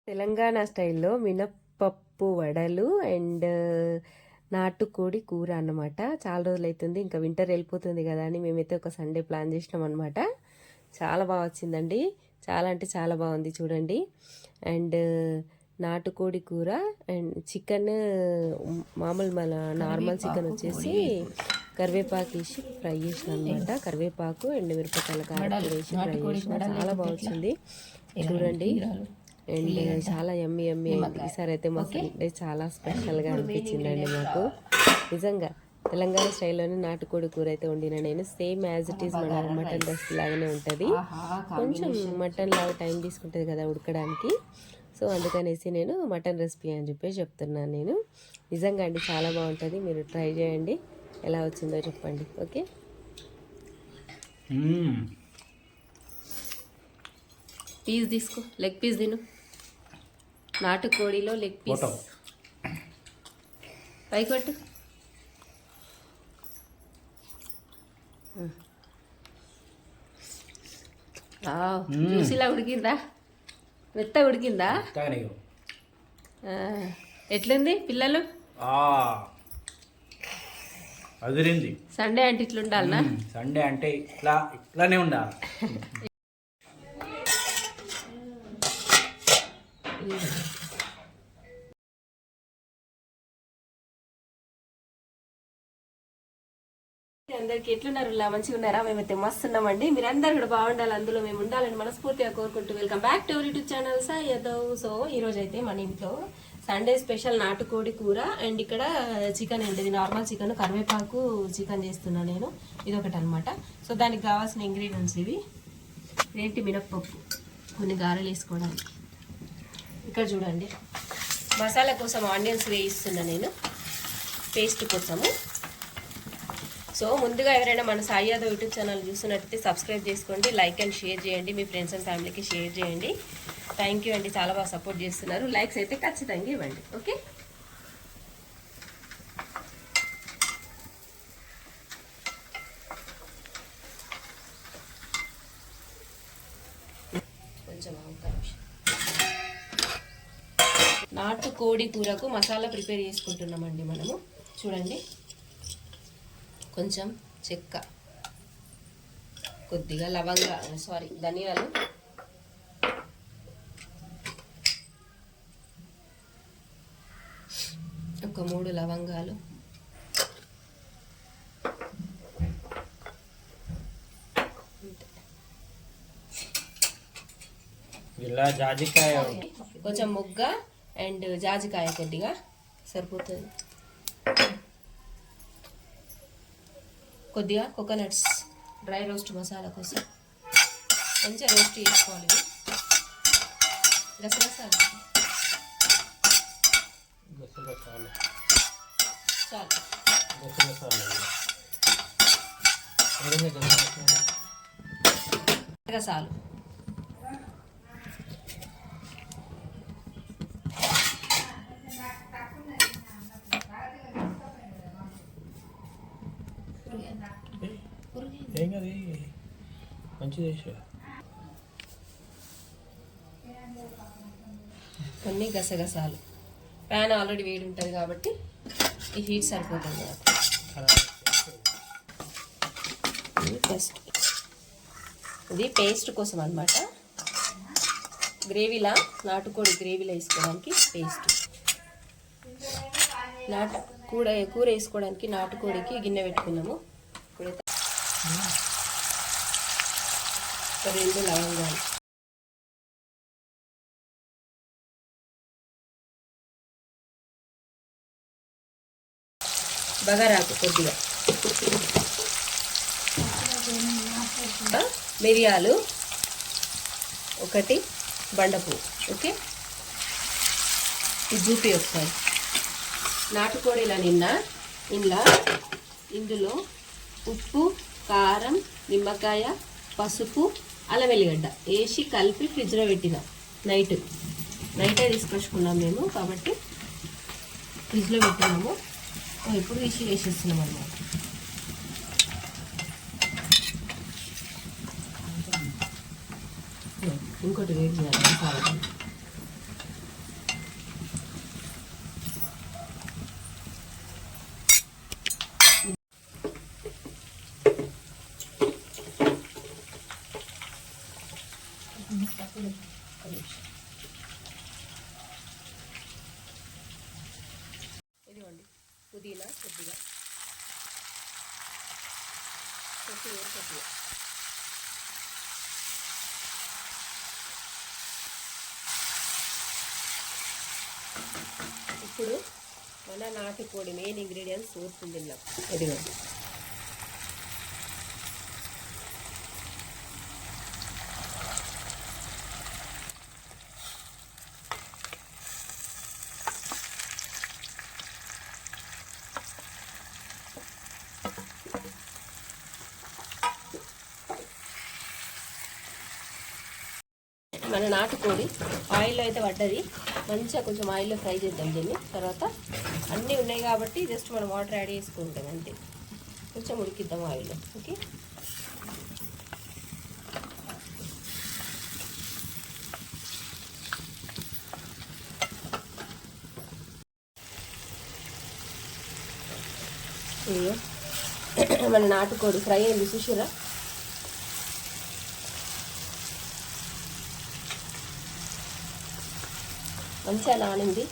తెలంగాణ స్టైల్లో మినప్పప్పు వడలు అండ్ నాటుకోడి కూర అన్నమాట. చాలా రోజులు అవుతుంది, ఇంకా వింటర్ వెళ్ళిపోతుంది కదా అని మేమైతే ఒక సండే ప్లాన్ చేసినాం అనమాట. చాలా బాగా వచ్చిందండి, చాలా అంటే చాలా బాగుంది చూడండి. అండ్ నాటుకోడి కూర అండ్ చికెన్ మామూలు మన నార్మల్ చికెన్ వచ్చేసి కరివేపాకు వేసి ఫ్రై చేసిన అనమాట. కరివేపాకు ఎండు మిరపకాయల కారం వేసి ఫ్రై చేసిన, చాలా బాగా వచ్చింది చూడండి. అండ్ చాలా యమ్మీ యమ్మీ అయింది. ఈసారి అయితే మా సండే చాలా స్పెషల్గా అనిపించిందండి మాకు. నిజంగా తెలంగాణ స్టైల్లోనే నాటుకోడి కూర అయితే వండిన నేను. సేమ్ యాజ్ ఇట్ ఈస్ మన మటన్ రెసిపీ లాగానే ఉంటుంది. కొంచెం మటన్ లాగా టైం తీసుకుంటుంది కదా ఉడకడానికి. సో అందుకనేసి నేను మటన్ రెసిపీ అని చెప్పేసి చెప్తున్నాను నేను. నిజంగా అండి చాలా బాగుంటుంది, మీరు ట్రై చేయండి. ఎలా వచ్చిందో చెప్పండి. ఓకే, పీస్ తీసుకో, లెగ్ పీస్ తిను. నాటుకోడిలో లెగ్ పీస్ పైకొట్టు. జ్యూసీలా ఉడికిందా, మెత్త ఉడికిందా? ఎట్లుంది పిల్లలు? అదిరింది. సండే అంటే ఇట్లా ఉండాలనా? సండే అంటే ఇట్లానే ఉండాలి. అందరికి ఎట్లున్నారు? మంచిగా ఉన్నారా? మేమైతే మస్తు ఉన్నామండి. మీరందరూ కూడా బాగుండాలి, అందులో మేము ఉండాలని మనస్ఫూర్తిగా కోరుకుంటూ welcome back to our YouTube channel Sai Yadav. So ఈ రోజు అయితే మన ఇంట్లో సండే స్పెషల్ నాటుకోడి కూర అండ్ ఇక్కడ చికెన్ అండి. ఇది నార్మల్ చికెన్, కరివేపాకు చికెన్ చేస్తున్నా నేను. ఇదొకటి అనమాట. సో దానికి కావాల్సిన ఇంగ్రీడియంట్స్ ఇవి. ఇదేంటి, మినప్పప్పు, కొన్ని గారెలు వేసుకోవడానికి. ఇక్కడ చూడండి, మసాలా కోసం ఆనియన్స్ వేయిస్తున్నా నేను, పేస్ట్ కోసము. సో ముందుగా ఎవరైనా మన సాయి యాదవ్ యూట్యూబ్ ఛానల్ చూస్తున్నట్టయితే సబ్స్క్రైబ్ చేసుకోండి, లైక్ అండ్ షేర్ చేయండి, మీ ఫ్రెండ్స్ అండ్ ఫ్యామిలీకి షేర్ చేయండి. థ్యాంక్ యూ అండి, చాలా బాగా సపోర్ట్ చేస్తున్నారు. లైక్స్ అయితే ఖచ్చితంగా ఇవ్వండి. ఓకే, కొంచెం నాటుకోడి కూరకు మసాలా ప్రిపేర్ చేసుకుంటున్నామండి మనము. చూడండి, కొంచెం చెక్క, కొద్దిగా ధనియాలు, ఒక 3 లవంగాలు, జాజికాయ, కొంచెం మొగ్గ అండ్ జాజికాయ కొద్దిగా సరిపోతుంది. కొద్దిగా కోకోనట్స్, డ్రై రోస్ట్ మసాలా కోసం కొంచెం రోస్ట్ చేసుకోవాలి. గసగసాలు గసగసాలు కొన్ని గసగసాలు. ప్యాన్ ఆల్రెడీ వేడి ఉంటుంది కాబట్టి ఈ హీట్ సరిపోతుంది. ఇది పేస్ట్ కోసం అన్నమాట, గ్రేవీలా, నాటుకోడి గ్రేవీలో వేసుకోవడానికి పేస్ట్. కూర వేసుకోవడానికి నాటుకోడికి గిన్నె పెట్టుకున్నాము. ఇప్పుడైతే 2 లవంగాలు, బగారాకు కొద్దిగా, మిరియాలు 1 బండపువ్వు. ఓకే, ఇది చూపి ఒకసారి. నాటుకోడిలా ఇందులో ఉప్పు, కారం, నిమ్మకాయ, పసుపు, అల్లం వెల్లిగడ్డ వేసి కలిపి ఫ్రిడ్జ్లో పెట్టిన. నైటే తీసుకొచ్చుకున్నాం మేము కాబట్టి ఫ్రిడ్జ్లో పెట్టినాము. ఇప్పుడు వేసేస్తున్నాం అన్నమాట. ఇంకోటి వేడి చేయాలి. పుదీనా కొద్దిగా, కొద్దిగా ఇప్పుడు మన నాటుకోడి మెయిన్ ఇంగ్రీడియంట్స్ ఊరుతుంది. ఇదిగోండి, మన నాటుకోడి ఆయిల్లో అయితే పడ్డది. మంచిగా కొంచెం ఆయిల్లో ఫ్రై చేద్దాం దీన్ని. తర్వాత అన్నీ ఉన్నాయి కాబట్టి జస్ట్ మనం వాటర్ యాడ్ చేసుకుంటాం అంతే. కొంచెం ఉడికిద్దాం ఆయిల్లో. ఓకే, మన నాటుకోడి ఫ్రై అయింది చూసిరా. మంచిగా నానింది,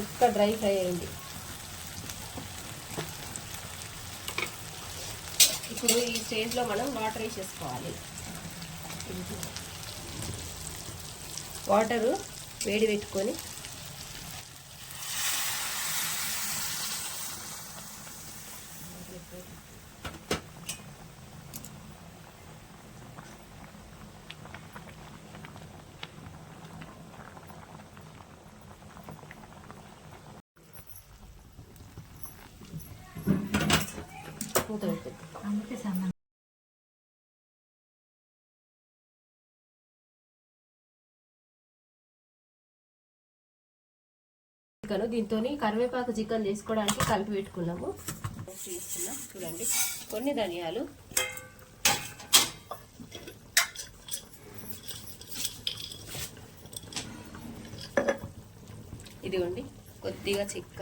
ఇంకా డ్రై ఫ్రై అయింది. ఇప్పుడు ఈ స్టేజ్లో మనం వాటర్ వేసేసుకోవాలి. వాటరు వేడి పెట్టుకొని మూత పెట్టు. చికెన్ దీంతో కరివేపాకు చికెన్ చేసుకోవడానికి కలిపి పెట్టుకున్నాము. తీసుకున్నాం చూడండి. కొన్ని ధనియాలు, ఇదిగోండి కొద్దిగా చెక్క,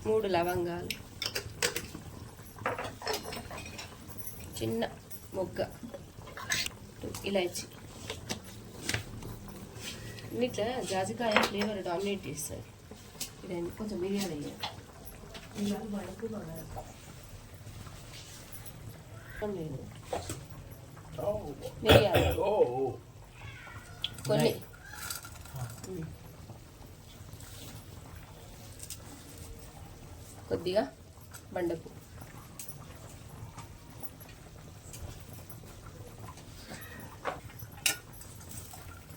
మూడు లవంగాలు, చిన్న మొగ్గ ఇలాచి. ఇట్లా జాజికాయ ఫ్లేవర్ డామినేట్ చేస్తుంది. ఇదండి కొంచెం బిర్యానీ లేదు. మిరియాలు కొన్ని, కొద్దిగా బండపు,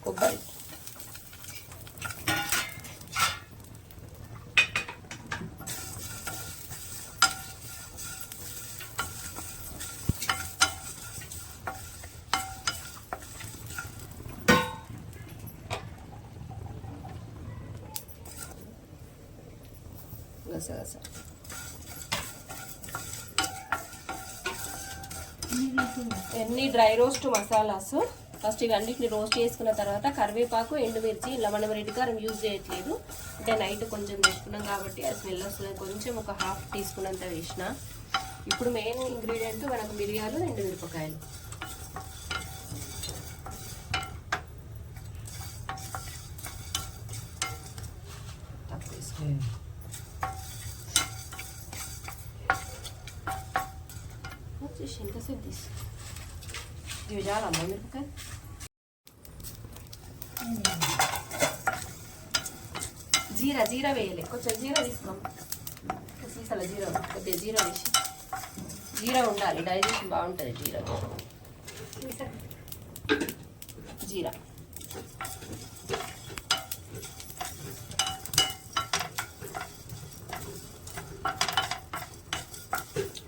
కొబ్బరి, గసగస, ఎన్ని డ్రై రోస్ట్ మసాలాస్. ఫస్ట్ ఇవన్నిటిని రోస్ట్ చేసుకున్న తర్వాత కరివేపాకు, ఎండుమిర్చి. ఇలా మనం రెడ్ కారం యూజ్ చేయట్లేదు, అంటే నైట్ కొంచెం వేసుకున్నాం కాబట్టి అది స్మెల్ వస్తుంది. కొంచెం ఒక హాఫ్ టీ స్పూన్ అంతా వేసిన. ఇప్పుడు మెయిన్ ఇంగ్రీడియంట్ మనకు మిరియాలు, ఎండుమిరపకాయలు. ఎంతసేపు తీసు ఇవి చాలా అమ్మ మిరపకాయ. జీరా వేయాలి. కొంచెం జీరా తీసుకోం, సీసాల జీరా, కొద్దిగా జీరా వేసి. జీరా ఉండాలి, డైజెషన్ బాగుంటుంది జీరా. జీరా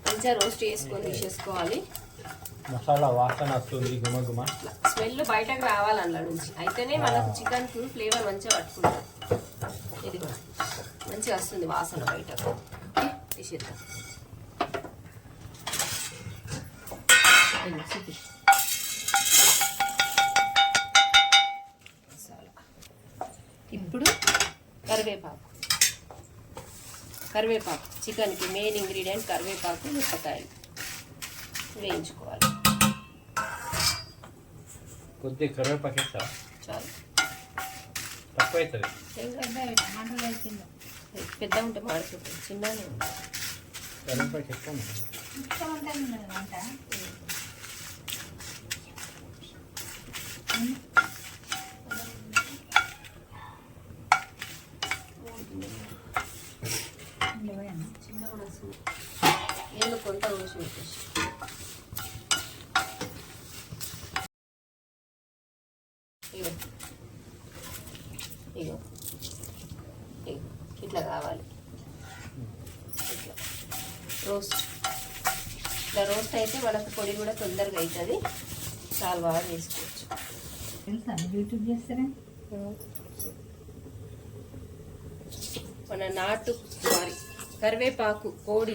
మంచిగా రోస్ట్ చేసుకొని తీసేసుకోవాలి. మసాలా వాసన వస్తుంది, గుమగుమ స్మెల్ బయటకు రావాలి అందులో నుంచి. అయితేనే మనకు చికెన్ ఫ్లేవర్ మంచిగా పట్టుకుంటాం. ఇది కూడా మంచిగా వస్తుంది వాసన బయటకు. తీసేద్దాం. ఇప్పుడు కరివేపాకు చికెన్కి మెయిన్ ఇంగ్రీడియంట్ కరివేపాకు, మిరపకాయలు. వేయించుకోవాలి. కొద్దిగా కరివేపాకు వేస్తా, చాలు. తక్కువ అవుతుంది. పెద్ద ఉంటే మాడిపోతుంది, చిన్నగానే ఉంటుంది. కరివేపాకు ఎక్కువ ఉంటుంది. ఏదో కొంత ఊసి పెట్టేసి ఇగో ఇగో ఇగో ఇట్లా కావాలి. ఇట్లా రోస్ట్, ఇట్లా రోస్ట్ అయితే మనకు పొడి కూడా తొందరగా అవుతుంది. చాలా బాగా చేసుకోవచ్చు. యూట్యూబ్ చేస్తారా? మన కరివేపాకు కోడి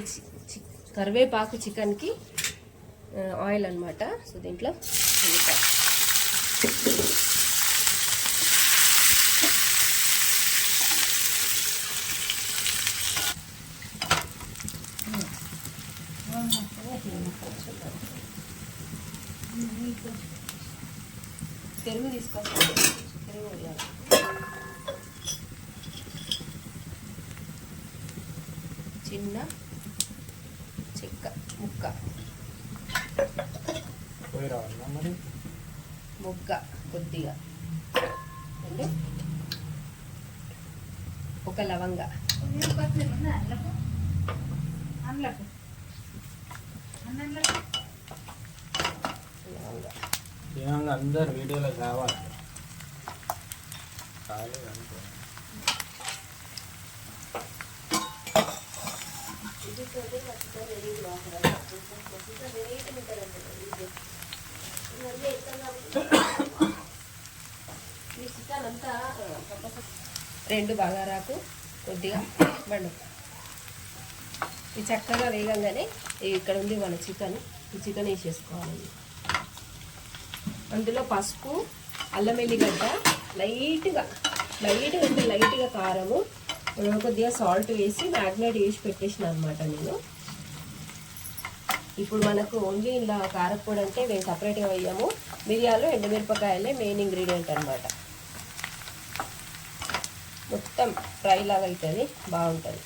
కరివేపాకు చికెన్కి ఆయిల్ అన్నమాట. సో దీంట్లో ఉల్లిపాయ, పెరుగు తీసుకొస్తాను, పెరుగు వేయాలి. చిన్న చెక్క ముక్క, పోయి రావాలా మరి? ముగ్గ కొద్దిగా అంటే ఒక లవంగ, తినాలి, అందరు వీడియోలో కావాలి. కాలేదు అనుకో. రెండు బగారాకు కొద్దిగా బండు. ఇది చక్కగా వేగంగానే ఇక్కడ ఉంది మన చికెన్, ఈ చికెన్ వేసేసుకోవాలి. అందులో పసుపు, అల్లం వెల్లిగడ్డ, లైట్గా అంటే లైట్గా కారము, కొద్దిగా సాల్ట్ వేసి మ్యాగ్నేట్ వేసి పెట్టేసిన అనమాట నేను. ఇప్పుడు మనకు ఓన్లీ ఇలా కారపొడి అంటే మేము సపరేట్గా వేయము. మిరియాలు, ఎండుమిరపకాయలే మెయిన్ ఇంగ్రీడియంట్ అనమాట. మొత్తం ఫ్రై లాగా అవుతుంది, బాగుంటుంది.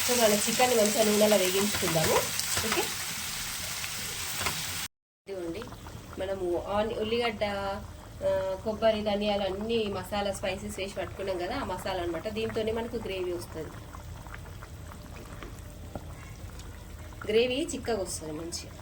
సో మన చికెన్ మంచిగా నూనెలో వేగించుకుందాము. ఓకే, ఇదిగోండి మనము ఉల్లిగడ్డ, కొబ్బరి, ధనియాలు అన్ని మసాలా స్పైసెస్ వేసి పట్టుకున్నాం కదా, ఆ మసాలా అనమాట. దీంతోనే మనకు గ్రేవీ వస్తుంది. గ్రేవీ చిక్కగా వస్తుంది మంచిగా.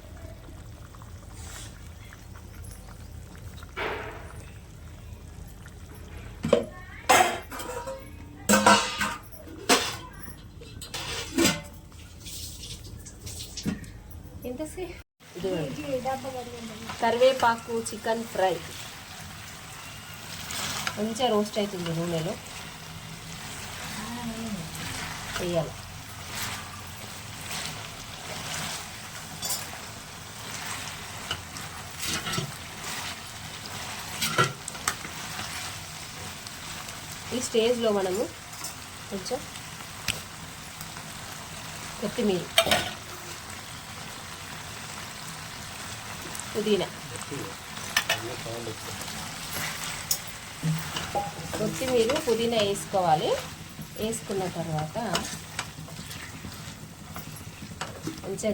ఎంతసేపు కరివేపాకు చికెన్ ఫ్రై మంచిగా రోస్ట్ అవుతుంది నూనెలో వేయాలి. ఈ స్టేజ్లో మనము కొంచెం కొత్తిమీర, పుదీనా, కొత్తిమీర పుదీనా వేసుకోవాలి. వేసుకున్న తర్వాత మంచిగా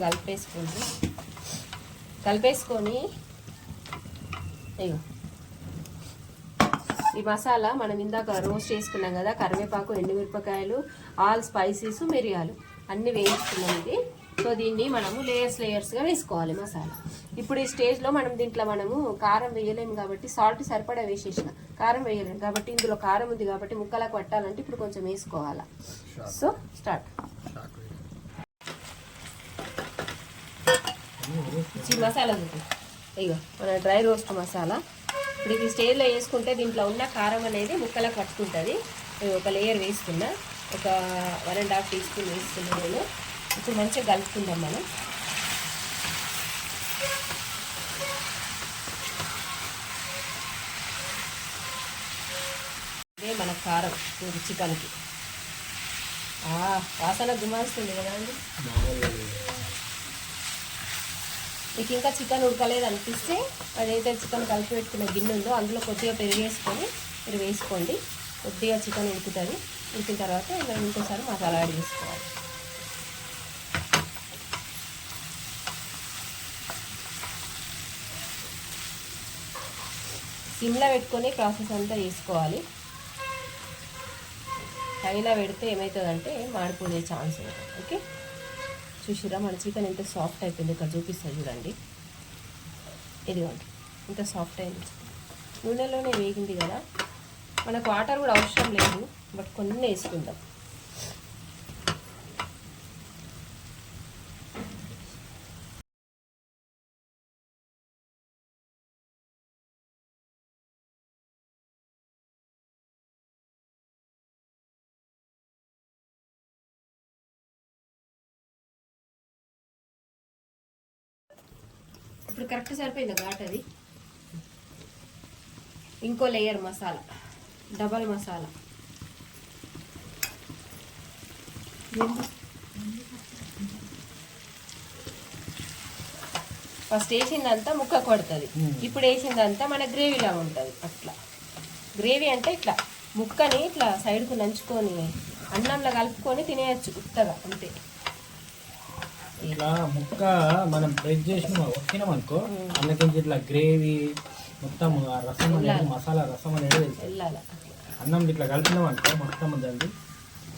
కలిపేసుకొని అయ్యో ఈ మసాలా మనం ఇందాక రోస్ట్ చేసుకున్నాం కదా, కరివేపాకు, ఎండుమిరపకాయలు, ఆల్ స్పైసెస్, మిరియాలు అన్నీ వేయించుకున్నాం. ఇది సో దీన్ని మనము లేయర్స్గా వేసుకోవాలి మసాలా. ఇప్పుడు ఈ స్టేజ్లో దీంట్లో మనము కారం వేయలేము కాబట్టి సాల్ట్ సరిపడా వేసేసిన, కారం వేయలేము కాబట్టి ఇందులో కారం ఉంది కాబట్టి ముక్కలకు పట్టాలంటే ఇప్పుడు కొంచెం వేసుకోవాలా. So start. మసాలా చూపి, ఇగో మన డ్రై రోస్ట్ మసాలా. ఇప్పుడు ఇది స్టేజ్లో వేసుకుంటే దీంట్లో ఉన్న కారం అనేది ముక్కలకు పట్టుకుంటుంది. ఒక లేయర్ వేసుకున్నా, ఒక 1.5 టీ స్పూన్ వేసుకున్నా నేను. ఇప్పుడు మంచిగా కలుపుకుందాం మనం. ఇదే మన కారం చికెన్కి. వాసన గుమాస్తుంది కదా అండి. మీకు ఇంకా చికెన్ ఉడకలేదు అనిపిస్తే అదైతే చికెన్ కలిపి పెట్టుకున్న గిన్నె ఉందో అందులో కొద్దిగా పెరిగేసుకొని మీరు వేసుకోండి. కొద్దిగా చికెన్ ఉడుకుతుంది. ఉడికిన తర్వాత మనం ఇంకోసారి మసాలా యాడ్ చేసుకోవాలి. సిమ్లో పెట్టుకొని ప్రాసెస్ అంతా చేసుకోవాలి. హైలో పెడితే ఏమవుతుందంటే మాడిపోయే ఛాన్స్ ఉంటుంది. ఓకే, చూసిరా మన చికెన్ ఎంత సాఫ్ట్ అయిపోయింది. ఇక్కడ చూపిస్తుంది చూడండి. ఇదిగోండి ఎంత సాఫ్ట్ అయింది. నూనెలోనే వేగింది కదా, మనకు వాటర్ కూడా అవసరం లేదు. బట్ కొన్ని వేసుకుందాం. ఇప్పుడు కరెక్ట్ సరిపోయింది ఘాట్ అది. ఇంకో layer masala, double masala. First వేసిందంతా ముక్క కొడుతుంది. ఇప్పుడు వేసిందంతా మన గ్రేవీలా ఉంటుంది. అట్లా గ్రేవీ అంటే ఇట్లా ముక్కని ఇట్లా సైడ్కు నంచుకొని అన్నంలో కలుపుకొని తినేయచ్చు ఉత్తగా అంతే. ఇట్లా ముక్క మనం ప్రెస్ చేసిన వచ్చినాం అనుకో, అందుకని ఇట్లా గ్రేవీ మొత్తం రసం అనేది, మసాలా రసం అనేది వెళ్ళాలి. అన్నం ఇట్లా కలిపినాం అనుకో మొత్తం ఉందండి,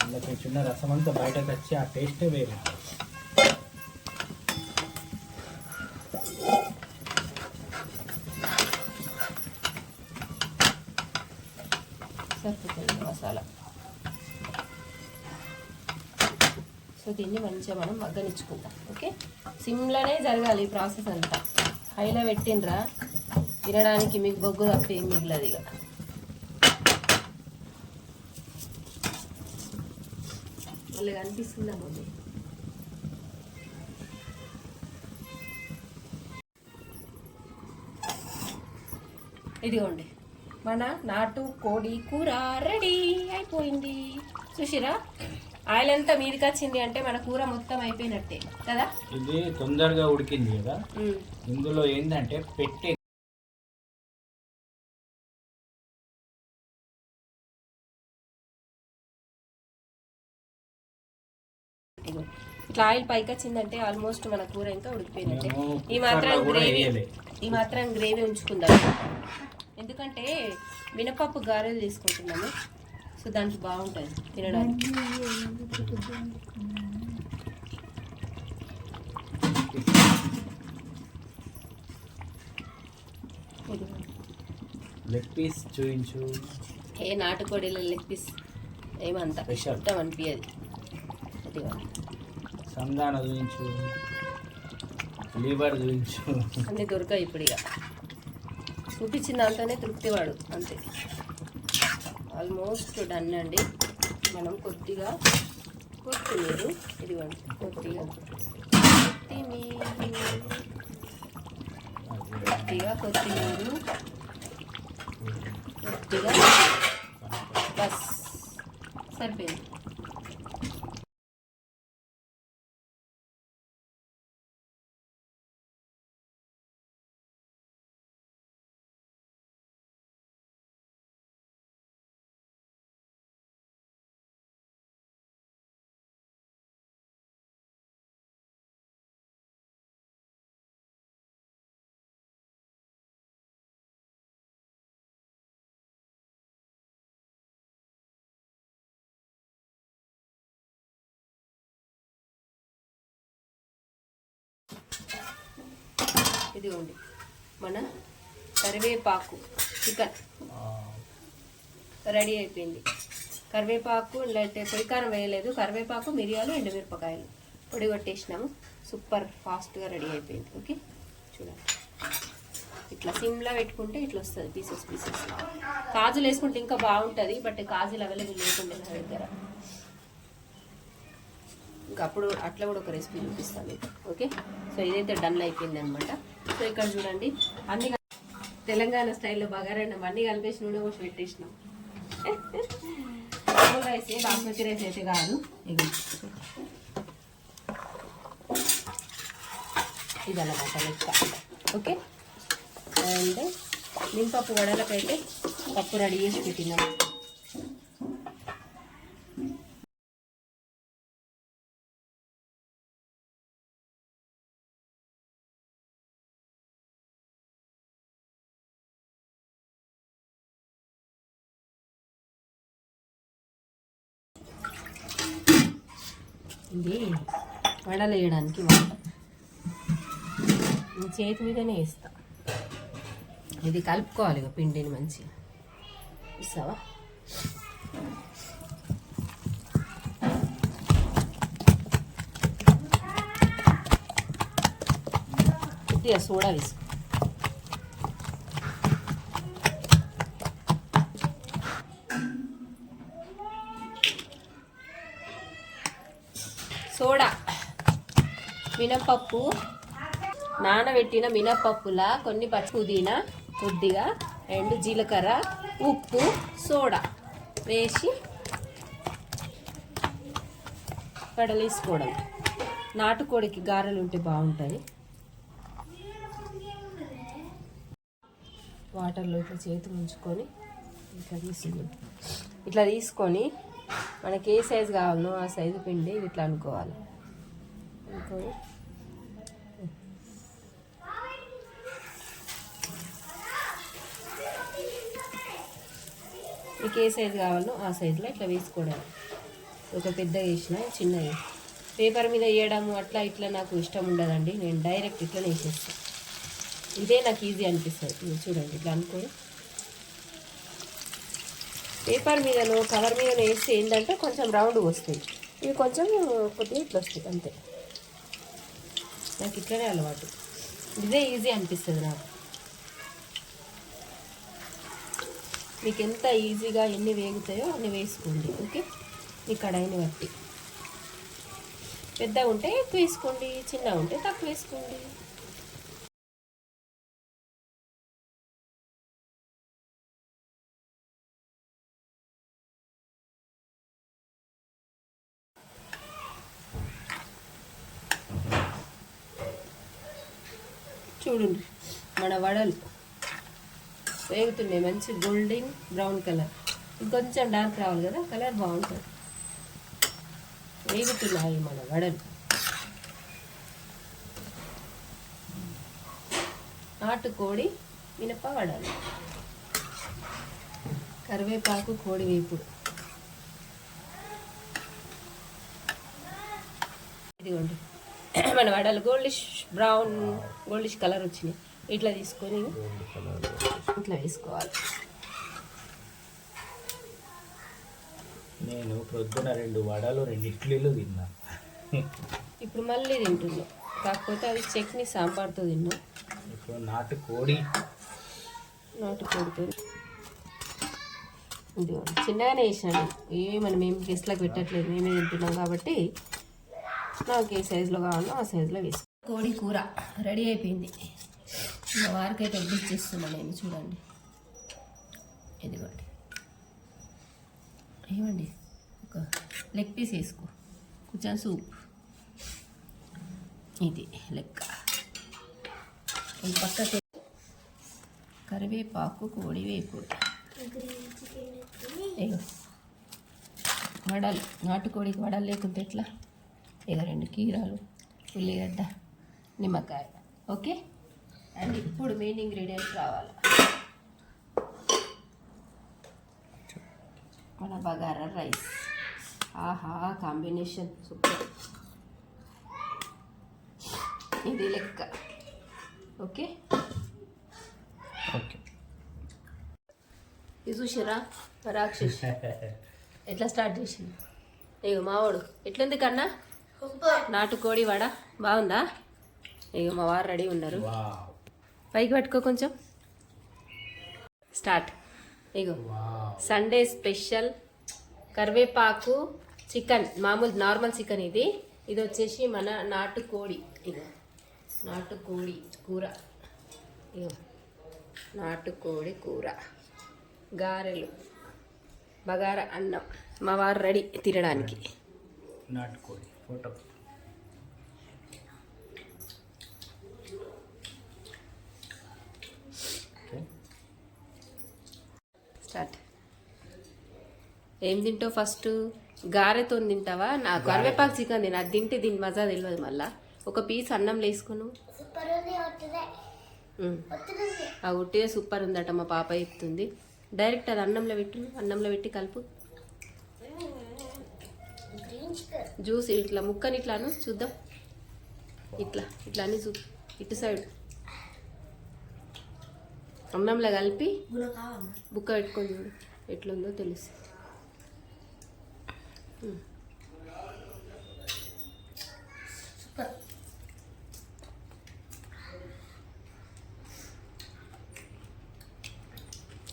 అందుకని చిన్న రసం అంతా బయటకు వచ్చి ఆ టేస్టే వేరే. సరిపోతుంది మసాలా. సో దీన్ని మంచిగా మనం మగ్గనిచ్చుకుందాం. ఓకే, సిమ్లోనే జరగాలి ఈ ప్రాసెస్ అంతా. హైలో పెట్టినరా తినడానికి మీకు బొగ్గు తప్ప ఏం మిగలదు. ఇక మళ్ళీ కనిపిస్తుందా మమ్మీ? ఇదిగోండి మన నాటు కోడి కూర రెడీ అయిపోయింది. చూసిరా ఆయిల్ అంతా మీదకి వచ్చింది అంటే మన కూర మొత్తం అయిపోయినట్టే కదా. ఇది తొందరగా ఉడికింది కదా. ఇందులో ఏంటంటే పెట్టే ఇట్లా ఆయిల్ పైకి వచ్చిందంటే ఆల్మోస్ట్ మన కూర ఇంకా ఉడికిపోయినట్టే. ఈ మాత్రం గ్రేవీ ఉంచుకుందాం. ఎందుకంటే మినపప్పు గారెలు తీసుకుంటున్నాము. సో దానికి బాగుంటుంది తినడానికి. లెగ్ పీస్ చూపించు. ఏ నాటుకోడిలో లెగ్ పీస్ ఏమంతా ఇష్టం అనిపించదు. సందాన చూపించు, లివర్ చూపించు. అన్నీ దొరకాయి ఇప్పుడు. ఇక చూపించిన దాంతోనే తృప్తివాడు అంతే. ఆల్మోస్ట్ డన్ అండి. మనం కొద్దిగా కొత్తిమీర, ఇదిగోండి కొద్దిగా కొద్దిగా బస్ సరిపోయింది. ఇదిగోండి మన కరివేపాకు చికెన్ రెడీ అయిపోయింది. కరివేపాకు లేకపోతే పొడికారం వేయలేదు, కరివేపాకు, మిరియాలు, ఎండుమిరపకాయలు పొడి కొట్టేసినాము. సూపర్ ఫాస్ట్గా రెడీ అయిపోయింది. ఓకే చూడండి, ఇట్లా సిమ్లా పెట్టుకుంటే ఇట్లా వస్తుంది పీసెస్ పీసెస్. కాజులు వేసుకుంటే ఇంకా బాగుంటుంది, బట్ కాజులు అవైలబుల్ లేకుండా నా దగ్గర. ఇంకా అప్పుడు అట్లా కూడా ఒక రెసిపీ చూపిస్తాను మీకు. ఓకే, సో ఇదైతే డన్ అయిపోయింది అనమాట. సో ఇక్కడ చూడండి, అన్ని తెలంగాణ స్టైల్లో బగారన్నం అన్నీ కలిపేసి నూనె పోసి పెట్టేసినాం. మామూలు రైస్, బాస్మతి రైస్ అయితే కాదు. ఇది అన్నమాట లెక్క. ఓకే, అండ్ మినపప్పు వడలకైతే పప్పు రెడీ చేసి పెట్టినాం. ఇది వడలు వేయడానికి చేతి మీదనే వేస్తా. ఇది కలుపుకోవాలి ఇక పిండిని మంచిగా. ఇస్తావా? కొద్దిగా సోడా వేసుకో. సోడా, మినపప్పు, నానబెట్టిన మినపప్పులా కొన్ని పుదీనా కొద్దిగా అండ్ జీలకర్ర, ఉప్పు, సోడా వేసి వడలేసుకోవడం. నాటుకోడికి గారెలు ఉంటే బాగుంటుంది. వాటర్లో ఇట్లా చేతి ముంచుకొని ఇట్లా తీసుకొని మనకి ఏ సైజు కావాలనో ఆ సైజు పిండి ఇట్లా అనుకోవాలి. అనుకొని మీకు ఏ సైజు కావాలనో ఆ సైజులో ఇట్లా వేసుకోవడం. ఒక పెద్ద వేసిన చిన్న పేపర్ మీద వేయడము అట్లా ఇట్లా నాకు ఇష్టం ఉండదండి. నేను డైరెక్ట్ ఇట్లనే వేసేస్తాను. ఇదే నాకు ఈజీ అనిపిస్తుంది. చూడండి, ఇట్లా అనుకొని పేపర్ మీదనో కవర్ మీద వేస్తే ఏంటంటే కొంచెం రౌండ్ వస్తాయి. ఇవి కొంచెం కొద్దిగా ఇట్లా వస్తాయి అంతే. నాకు ఇట్లనే అలవాటు. ఇదే ఈజీ అనిపిస్తుంది నాకు. మీకు ఎంత ఈజీగా ఎన్ని వేగుతాయో అన్ని వేసుకోండి. ఓకే, మీ కడాయిని బట్టి. పెద్దగా ఉంటే ఎక్కువ వేసుకోండి, చిన్నగా ఉంటే తక్కువ వేసుకోండి. చూడండి, మన వడలు వేగుతున్నాయి. మంచి గోల్డెన్ బ్రౌన్ కలర్. ఇంకొంచెం డార్క్ రావాలి కదా, కలర్ బాగుంటుంది. వేగుతున్నాయి మన వడలు. నాటుకోడి మినప వడలు, కరివేపాకు, కోడి వేపుడు. ఇదిగోండి మన వడలు గోల్డిష్ కలర్ వచ్చినాయి. ఇట్లా తీసుకొని ఇట్లా వేసుకోవాలి. నేను ప్రొద్దున 2 వడలు 2 ఇడ్లీలు తిన్నా. ఇప్పుడు మళ్ళీ తింటున్నాం, కాకపోతే అది చట్నీ సాంబార్తో తిన్నాం. ఇప్పుడు నాటుకోడితో ఇది చిన్నగానే వేసినాను. మనం ఏం గెస్ట్లకు పెట్టట్లేదు, మేమే తింటున్నాం కాబట్టి నాకు ఏ సైజులో కావాలో ఆ సైజులో వేసుకో. కోడి కూర రెడీ అయిపోయింది. మా వారికైతే ఎగ్గిచ్చేస్తున్నాను నేను. చూడండి, ఇదిగోండి. ఏమండి, ఒక లెగ్ పీస్ వేసుకో, కొంచెం సూప్. ఇది లెక్క. ఈ పక్కకి కరివేపాకు, కోడి వేపుడు, వడలు. నాటుకోడికి వడలు లేకుంటే ఎట్లా? ఇక 2 కీరాలు, ఉల్లిగడ్డ, నిమ్మకాయ. ఓకే, అండ్ ఇప్పుడు మెయిన్ ఇంగ్రీడియంట్స్ రావాలి. మన బగారా రైస్. ఆహా, కాంబినేషన్ సూపర్. ఇది లెక్క. Okay okay. ఇది చూసిరా రాక్షస్ ఎట్లా స్టార్ట్ చేసింది. ఇగో మావాడు ఎట్లుంది కన్నా నాటుకోడి వడ బాగుందా. ఇగో మా వారు రెడీ ఉన్నారు. వావ్ పైకి పట్టుకో కొంచెం. స్టార్ట్. ఇగో వావ్. సండే స్పెషల్ కరివేపాకు చికెన్, మామూలు నార్మల్ చికెన్ ఇది. ఇది వచ్చేసి మన నాటుకోడి. ఇగో నాటుకోడి కూర. ఇగో నాటుకోడి కూర, గారెలు, బగారా అన్నం. మా వారు రెడీ తినడానికి. నాటుకోడి ఫోటో. ఓకే. స్టార్ట్. ఏం తింటావు ఫస్ట్? గారెతో తింటావా? నా కరివేపాకు చికెన్ తిన, అది తింటే దీని మజా తెలియదు. మళ్ళా ఒక పీస్ అన్నం వేసుకును. ఆ ఉట్టిగా సూపర్ ఉందట మా పాప చెప్తుంది. డైరెక్ట్ అది అన్నంలో పెట్టు, అన్నంలో పెట్టి కలుపు. జ్యూస్ ఇట్లా ముక్కని ఇట్లాను చూద్దాం. ఇట్లా ఇట్లా అని చూ, ఇటు సైడ్ అన్నంలో కలిపి బుక్క పెట్టుకొని చూడు ఎట్లుందో తెలుసు.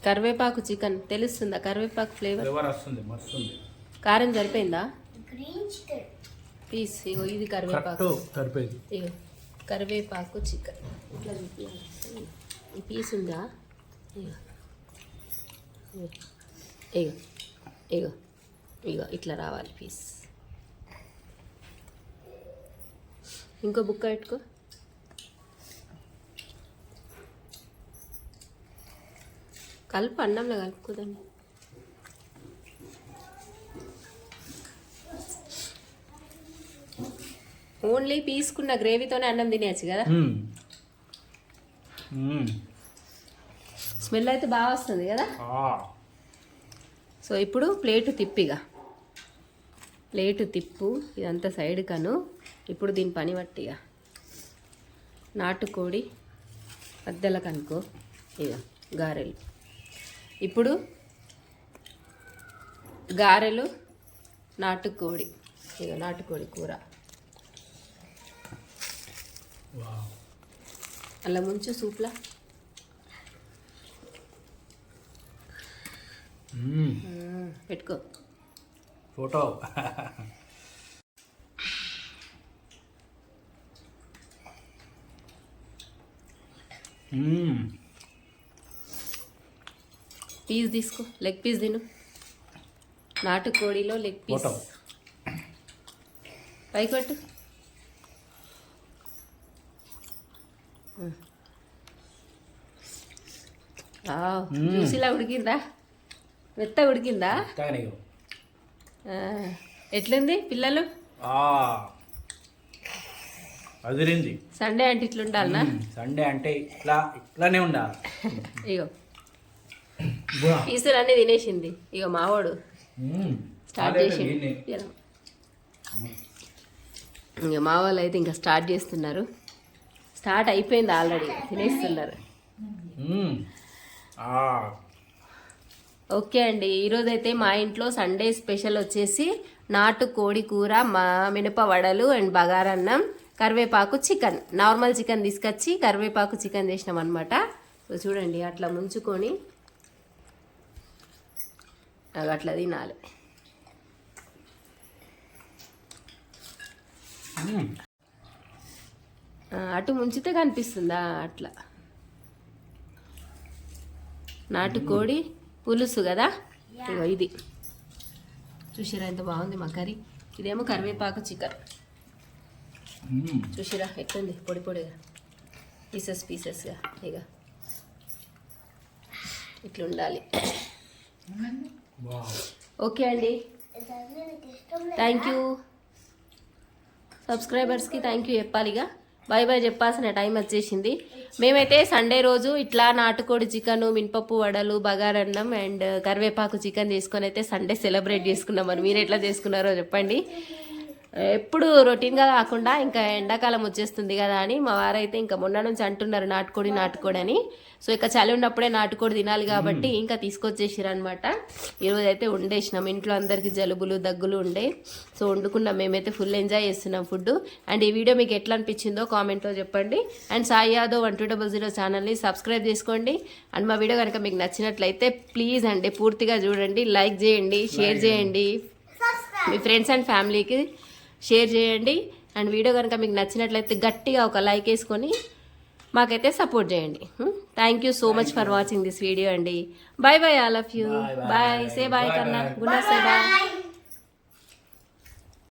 కరివేపాకు చికెన్ తెలుస్తుందా? కరివేపాకు ఫ్లేవర్ ఫ్లేవర్ వస్తుంది, మస్తు ఉంది. కారం సరిపోయిందా? పీస్ ఇగో ఇది కరివేపాకు. కరెక్ట్ సరిపోయింది. ఇగో కరివేపాకు చికెన్ ఇట్లా చూపించాలి. ఈ పీస్ ఉందా? ఇగో ఇగో ఇగో ఇగో ఇట్లా రావాలి పీస్. ఇంకో బుక్క పెట్టుకో. కలుపు, అన్నంలో కలుపుకోదండి. ఓన్లీ పీసుకున్న గ్రేవీతోనే అన్నం తినేయచ్చు కదా. స్మెల్ అయితే బాగా వస్తుంది కదా. సో ఇప్పుడు ప్లేటు తిప్పిగా, ప్లేటు తిప్పు. ఇదంతా సైడ్ కను. ఇప్పుడు దీని పని పట్టిగా నాటుకోడి మధ్యలో కనుకో. ఇక గారెలు. ఇప్పుడు గారెలు, నాటుకోడి. ఇక నాటుకోడి కూర అలా ముంచు సూప్లా. పెట్టుకో ఫోటో. పీస్ తీసుకో, లెగ్ పీస్ తిను. నాటుకోడిలో లెగ్ పీస్. ఫోటో పైకి పెట్టు. జ్యూస్ ఇలా ఉడికిందా? మెత్తగా ఉడికిందా? ఎట్లుంది పిల్లలు? అదిరింది. సండే అంటే ఇట్లా ఉండాలనా? సండే అంటే ఇట్లానే ఉండాలి. ఇగో పీసులు అన్నీ తినేసింది. ఇగో మావాడు స్టార్ట్ చేసింది. ఇక మా వాళ్ళు అయితే ఇంకా స్టార్ట్ చేస్తున్నారు. స్టార్ట్ అయిపోయింది ఆల్రెడీ, తినేస్తున్నారు. ఓకే అండి, ఈరోజైతే మా ఇంట్లో సండే స్పెషల్ వచ్చేసి నాటుకోడి కూర, మా మినప వడలు అండ్ బగారన్నం, కరివేపాకు చికెన్. నార్మల్ చికెన్ తీసుకొచ్చి కరివేపాకు చికెన్ చేసినాం అనమాట. సో చూడండి అట్లా ముంచుకొని అట్లా తినాలి. అటు ముంచితే కనిపిస్తుందా? అట్లా నాటుకోడి పులుసు కదా. ఇగో ఇది చూసిరా ఎంత బాగుంది మా కర్రీ. ఇదేమో కరివేపాకు చికెన్. చూసిరా ఎట్లుంది పొడి పొడిగా, పీసెస్ పీసెస్గా. ఇక ఇట్లా ఉండాలి. ఓకే అండి, థ్యాంక్ యూ. సబ్స్క్రైబర్స్కి థ్యాంక్ యూ చెప్పాలిగా. బాయ్ బాయ్ చెప్పాల్సిన టైం వచ్చేసింది. మేమైతే సండే రోజు ఇట్లా నాటుకోడి చికెన్, మినపప్పు వడలు, బగారన్నం అండ్ కరివేపాకు చికెన్ తీసుకొని అయితే సండే సెలబ్రేట్ చేసుకున్నాం. మరి మీరు ఎట్లా చేసుకున్నారో చెప్పండి. ఎప్పుడు రొటీన్గా కాకుండా ఇంకా ఎండాకాలం వచ్చేస్తుంది కదా అని మా వారైతే ఇంకా మొన్న నుంచి అంటున్నారు నాటుకోడి అని. సో ఇక చలి ఉన్నప్పుడే నాటుకోడి తినాలి కాబట్టి ఇంకా తీసుకొచ్చేసారు అనమాట. ఈరోజు అయితే వండేసినాం, ఇంట్లో అందరికీ జలుబులు దగ్గులు ఉండే. సో వండుకున్నాం, మేమైతే ఫుల్ ఎంజాయ్ చేస్తున్నాం ఫుడ్. అండ్ ఈ వీడియో మీకు ఎట్లా అనిపించిందో కామెంట్లో చెప్పండి. అండ్ సాయి యాదవ్ 1200 ఛానల్ని సబ్స్క్రైబ్ చేసుకోండి. అండ్ మా వీడియో కనుక మీకు నచ్చినట్లయితే ప్లీజ్ అండి పూర్తిగా చూడండి, లైక్ చేయండి, షేర్ చేయండి, మీ ఫ్రెండ్స్ అండ్ ఫ్యామిలీకి షేర్ చేయండి. అండ్ వీడియో కనుక మీకు నచ్చినట్లయితే గట్టిగా ఒక లైక్ వేసుకొని మాకైతే సపోర్ట్ చేయండి. Thank you so much for watching this video అండి. Bye bye all of you. Bye, say bye కన్నా, గుడ్ నైట్, సే బాయ్.